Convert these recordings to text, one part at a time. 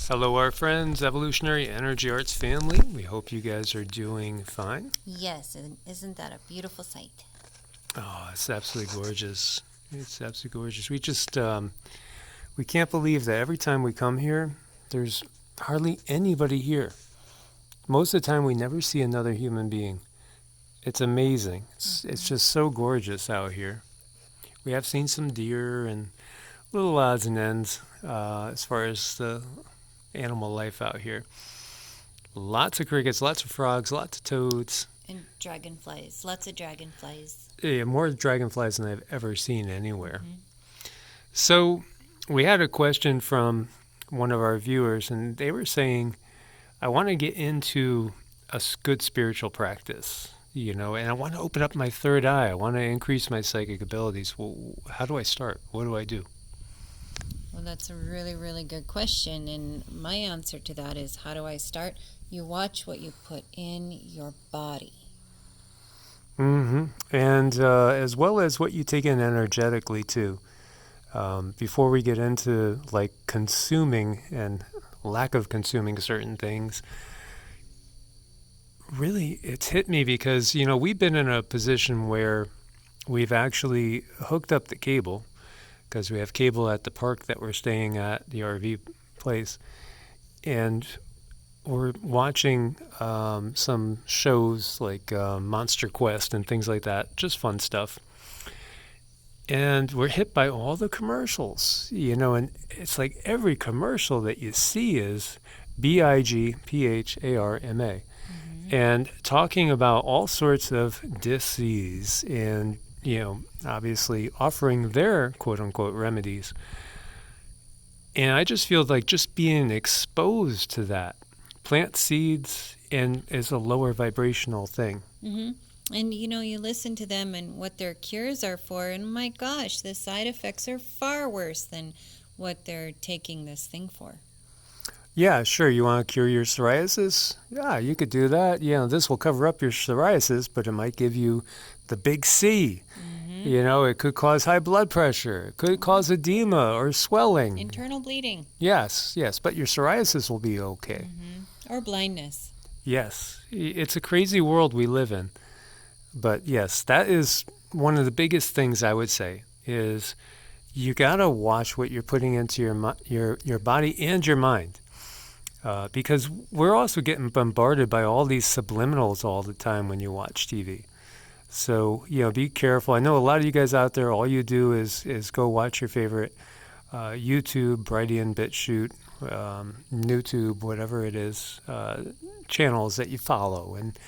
Hello, our friends, Evolutionary Energy Arts family. We hope you guys are doing fine. Yes, and isn't that a beautiful sight? Oh, it's absolutely gorgeous. It's absolutely gorgeous. We just, we can't believe that every time we come here, there's hardly anybody here. Most of the time, we never see another human being. It's amazing. It's just so gorgeous out here. We have seen some deer and little odds and ends as far as the animal life out here. Lots of crickets, lots of frogs, lots of toads. And dragonflies, lots of dragonflies. Yeah, more dragonflies than I've ever seen anywhere. So we had a question from one of our viewers, and they were saying, I want to get into a good spiritual practice, and I want to open up my third eye. I want to increase my psychic abilities. Well, how do I start? What do I do? Well, that's a really, really good question. And my answer to that is, how do I start? You watch what you put in your body. And as well as what you take in energetically, too. Before we get into, like, consuming and lack of consuming certain things, really, it's hit me because, we've been in a position where we've actually hooked up the cable, because we have cable at the park that we're staying at, the RV place, and we're watching some shows like Monster Quest and things like that, just fun stuff. And we're hit by all the commercials, and it's like every commercial that you see is Bigpharma, and talking about all sorts of disease and, obviously offering their quote-unquote remedies. And I just feel like just being exposed to that, plant seeds, and is a lower vibrational thing. And you listen to them and what their cures are for, and my gosh, the side effects are far worse than what they're taking this thing for. Yeah, sure. You want to cure your psoriasis? Yeah, you could do that. This will cover up your psoriasis, but it might give you the big C. It could cause high blood pressure. It could cause edema or swelling. Internal bleeding. Yes, but your psoriasis will be okay. Or blindness. Yes, it's a crazy world we live in. But yes, that is one of the biggest things I would say is you got to watch what you're putting into your body and your mind. Because we're also getting bombarded by all these subliminals all the time when you watch TV. So, be careful. I know a lot of you guys out there, all you do is go watch your favorite YouTube, Brighteon, Bitchute, YouTube, whatever it is, channels that you follow. And,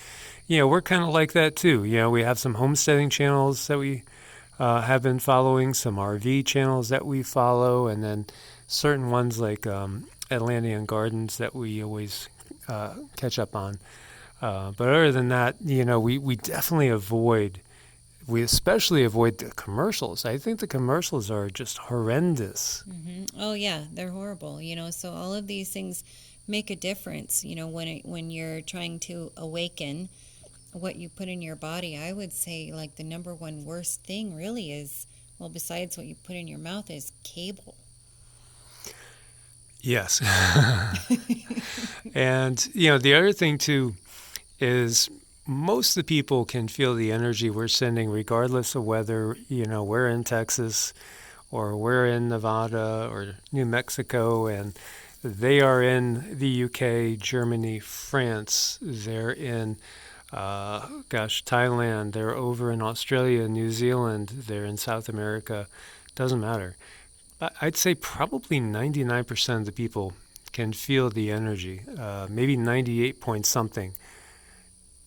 we're kind of like that too. We have some homesteading channels that we have been following, some RV channels that we follow, and then certain ones like Atlantean Gardens that we always catch up on. But other than that, we definitely we especially avoid the commercials. I think the commercials are just horrendous. Oh, yeah, they're horrible. So all of these things make a difference. When you're trying to awaken what you put in your body, I would say like the number one worst thing really is, well, besides what you put in your mouth, is cable. Yes. And, the other thing too is most of the people can feel the energy we're sending regardless of whether, we're in Texas or we're in Nevada or New Mexico, and they are in the UK, Germany, France. They're in, Thailand. They're over in Australia, New Zealand. They're in South America. Doesn't matter. I'd say probably 99% of the people can feel the energy, maybe 98 point something.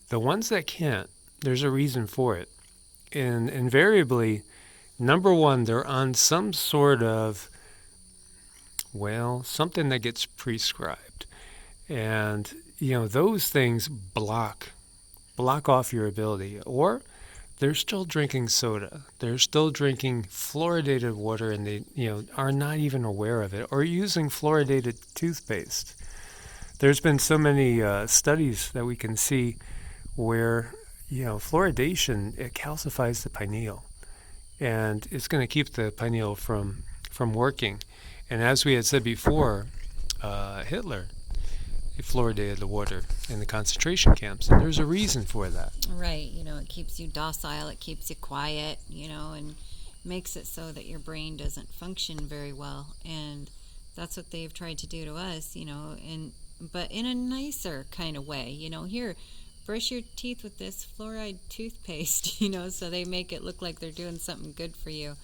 The ones that can't, there's a reason for it. And invariably, number one, they're on some sort of, something that gets prescribed. And, those things block off your ability. Or they're still drinking soda. They're still drinking fluoridated water, and they, are not even aware of it, or using fluoridated toothpaste. There's been so many studies that we can see where, fluoridation, it calcifies the pineal, and it's going to keep the pineal from working. And as we had said before, Hitler. He fluoridated the water in the concentration camps, and there's a reason for that. Right. It keeps you docile, it keeps you quiet, and makes it so that your brain doesn't function very well. And that's what they've tried to do to us, but in a nicer kind of way. Here, brush your teeth with this fluoride toothpaste, so they make it look like they're doing something good for you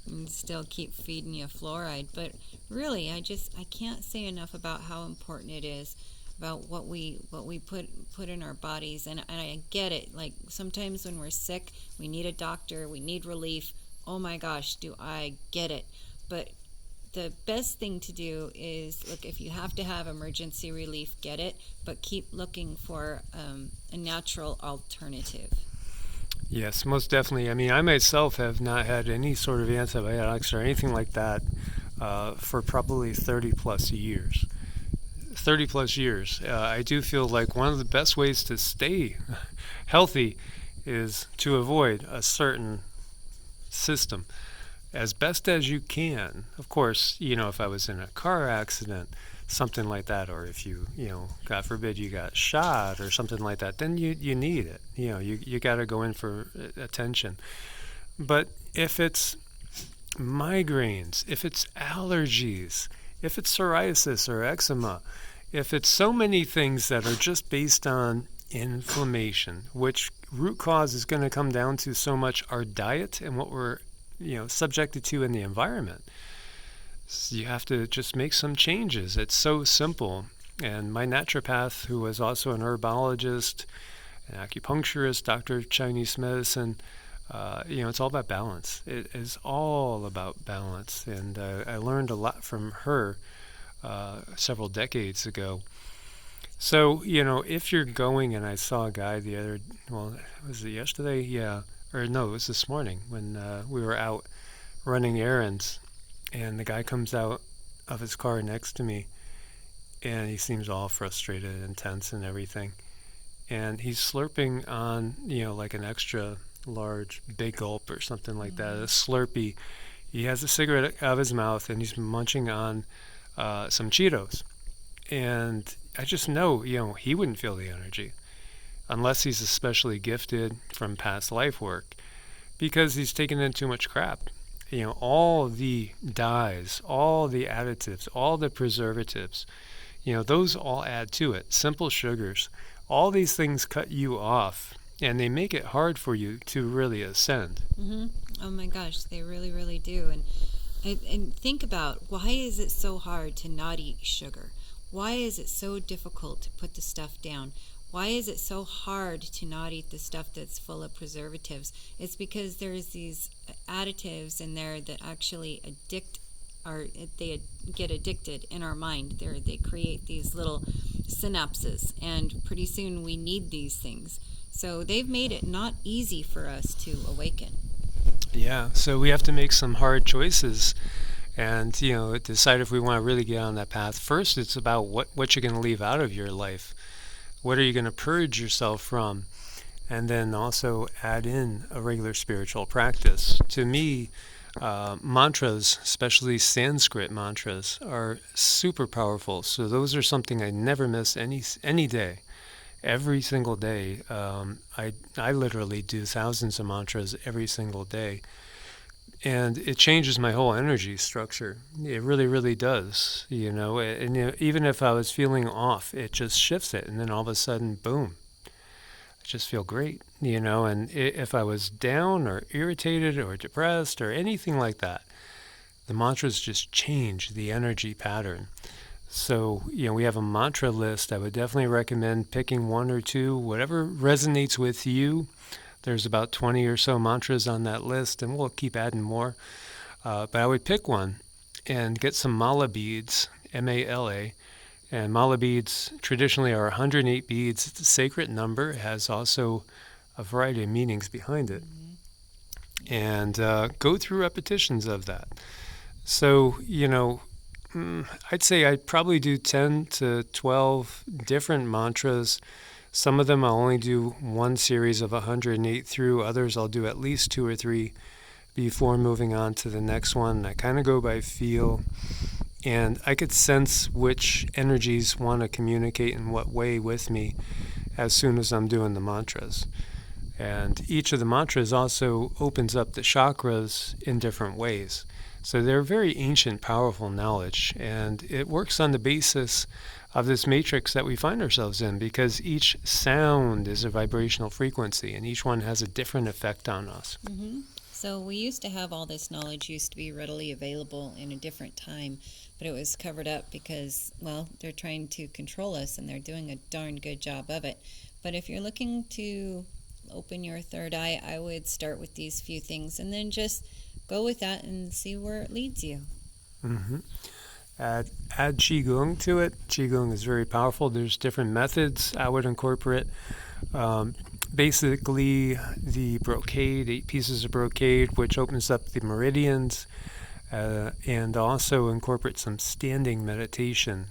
and still keep feeding you fluoride. But really, I can't say enough about how important it is about what we put in our bodies. And I get it. Like, sometimes when we're sick, we need a doctor, we need relief. Oh my gosh, do I get it. But the best thing to do is, look, if you have to have emergency relief, get it, but keep looking for a natural alternative. Yes, most definitely. I mean, I myself have not had any sort of antibiotics or anything like that for probably 30 plus years. 30 plus years. I do feel like one of the best ways to stay healthy is to avoid a certain system as best as you can. Of course, if I was in a car accident, something like that, or if you God forbid you got shot or something like that, then you need it. You got to go in for attention. But if it's migraines, if it's allergies, if it's psoriasis or eczema, if it's so many things that are just based on inflammation, which root cause is going to come down to so much our diet and what we're subjected to in the environment. So you have to just make some changes. It's so simple. And my naturopath, who was also an herbologist, an acupuncturist, doctor of Chinese medicine, it's all about balance. It is all about balance. And I learned a lot from her several decades ago. So, if you're going, and I saw a guy was it yesterday? Yeah. Or no, it was this morning when we were out running errands. And the guy comes out of his car next to me, and he seems all frustrated and tense and everything. And he's slurping on, like an extra large big gulp or something like that, a Slurpee. He has a cigarette out of his mouth, and he's munching on some Cheetos. And I just know, he wouldn't feel the energy unless he's especially gifted from past life work, because he's taken in too much crap. All the dyes, all the additives, all the preservatives, those all add to it. Simple sugars, all these things cut you off, and they make it hard for you to really ascend. Mm-hmm. Oh my gosh, they really, really do. And think about, why is it so hard to not eat sugar? Why is it so difficult to put the stuff down? Why is it so hard to not eat the stuff that's full of preservatives? It's because there's these additives in there that actually they get addicted in our mind. They create these little synapses, and pretty soon we need these things. So they've made it not easy for us to awaken. Yeah, so we have to make some hard choices and, decide if we want to really get on that path. First, it's about what you're going to leave out of your life. What are you going to purge yourself from? And then also add in a regular spiritual practice. To me, mantras, especially Sanskrit mantras, are super powerful. So those are something I never miss any day. Every single day. I literally do thousands of mantras every single day. And it changes my whole energy structure. It really, really does. And even if I was feeling off, it just shifts it. And then all of a sudden, boom, I just feel great. And if I was down or irritated or depressed or anything like that, the mantras just change the energy pattern. So, we have a mantra list. I would definitely recommend picking one or two, whatever resonates with you. There's about 20 or so mantras on that list, and we'll keep adding more. But I would pick one and get some mala beads, M-A-L-A. And mala beads traditionally are 108 beads. It's a sacred number. It has also a variety of meanings behind it. And go through repetitions of that. So, I'd say I'd probably do 10 to 12 different mantras. Some of them I'll only do one series of 108 through. Others I'll do at least 2 or 3 before moving on to the next one. I kind of go by feel. and I could sense which energies want to communicate in what way with me as soon as I'm doing the mantras. And each of the mantras also opens up the chakras in different ways. So they're very ancient, powerful knowledge, and it works on the basis of this matrix that we find ourselves in, because each sound is a vibrational frequency, and each one has a different effect on us. Mm-hmm. So we used to have all this knowledge used to be readily available in a different time, but it was covered up because, well, they're trying to control us, and they're doing a darn good job of it. But if you're looking to open your third eye, I would start with these few things and then just go with that and see where it leads you. Mm-hmm. Add Qigong to it. Qigong is very powerful. There's different methods I would incorporate. Basically, the brocade, 8 pieces of brocade, which opens up the meridians, and also incorporate some standing meditation,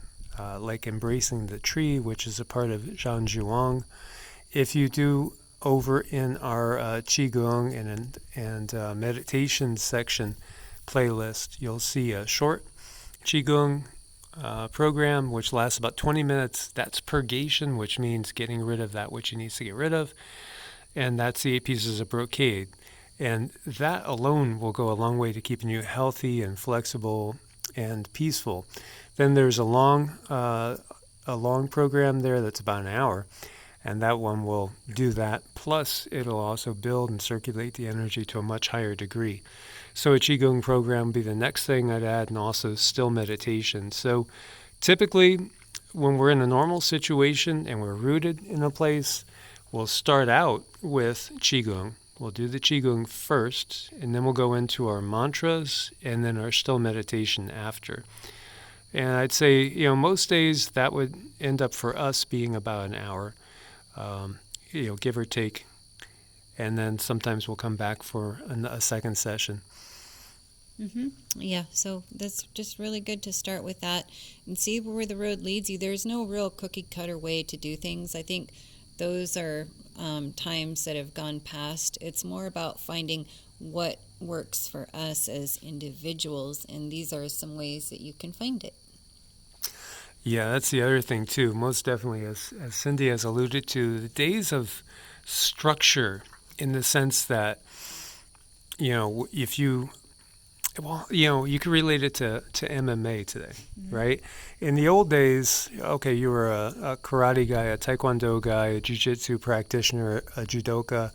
like embracing the tree, which is a part of Zhang. If you do over in our Qigong and meditation section playlist, you'll see a short Qigong program, which lasts about 20 minutes. That's purgation, which means getting rid of that which you need to get rid of. And that's the 8 pieces of brocade. And that alone will go a long way to keeping you healthy and flexible and peaceful. Then there's a long program there that's about an hour. And that one will do that. Plus, it'll also build and circulate the energy to a much higher degree. So a Qigong program would be the next thing I'd add, and also still meditation. So typically, when we're in a normal situation and we're rooted in a place, we'll start out with Qigong. We'll do the Qigong first, and then we'll go into our mantras and then our still meditation after. And I'd say, most days that would end up for us being about an hour. Give or take, and then sometimes we'll come back for a second session. Mm-hmm. Yeah, so that's just really good to start with that and see where the road leads you. There's no real cookie cutter way to do things. I think those are times that have gone past. It's more about finding what works for us as individuals, and these are some ways that you can find it. Yeah, that's the other thing too. Most definitely, as Cindy has alluded to, the days of structure, in the sense that, if you, you could relate it to MMA today, mm-hmm. right? In the old days, okay, you were a karate guy, a taekwondo guy, a jiu-jitsu practitioner, a judoka.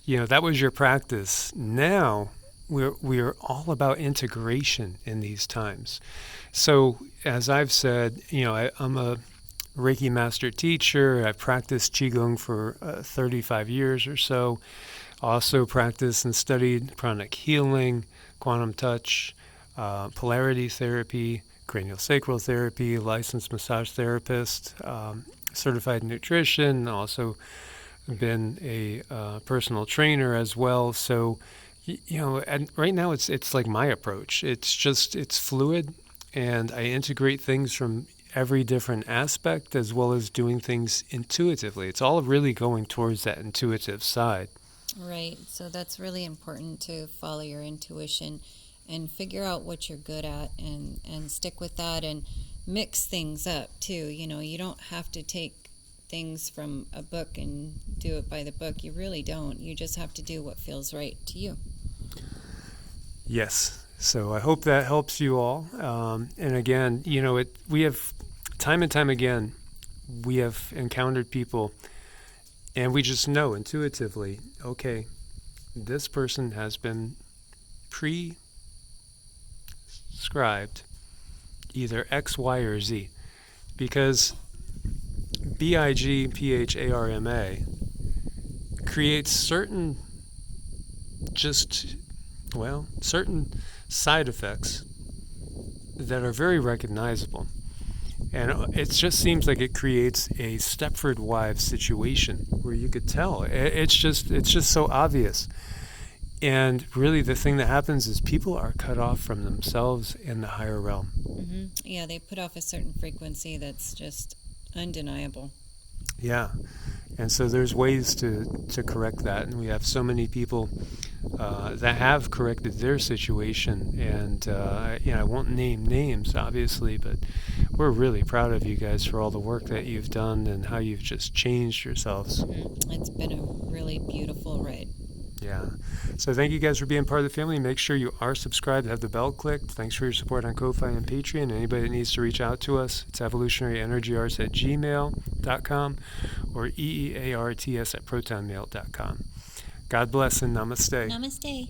That was your practice. Now, we're all about integration in these times. So, as I've said, I'm a Reiki master teacher. I've practiced Qigong for 35 years or so. Also practiced and studied pranic healing, quantum touch, polarity therapy, craniosacral therapy, licensed massage therapist, certified nutrition, also been a personal trainer as well. So, and right now it's like my approach. It's fluid. And I integrate things from every different aspect, as well as doing things intuitively. It's all really going towards that intuitive side. Right. So that's really important, to follow your intuition and figure out what you're good at and stick with that, and mix things up too. You don't have to take things from a book and do it by the book. You really don't. You just have to do what feels right to you. Yes. So I hope that helps you all. And again, we have time and time again, we have encountered people, and we just know intuitively, okay, this person has been prescribed either X, Y, or Z, because BIGPHARMA creates certain side effects that are very recognizable. And it just seems like it creates a Stepford Wives situation where you could tell. It's just so obvious. And really the thing that happens is people are cut off from themselves in the higher realm. Mm-hmm. Yeah, they put off a certain frequency that's just undeniable. Yeah. And so there's ways to correct that. And we have so many people that have corrected their situation. And, I won't name names, obviously, but we're really proud of you guys for all the work that you've done and how you've just changed yourselves. It's been a really beautiful ride. Yeah. So thank you guys for being part of the family. Make sure you are subscribed, have the bell clicked. Thanks for your support on Ko-Fi and Patreon. Anybody that needs to reach out to us, it's evolutionaryenergyarts@gmail.com or EEARTS@protonmail.com. God bless and namaste. Namaste.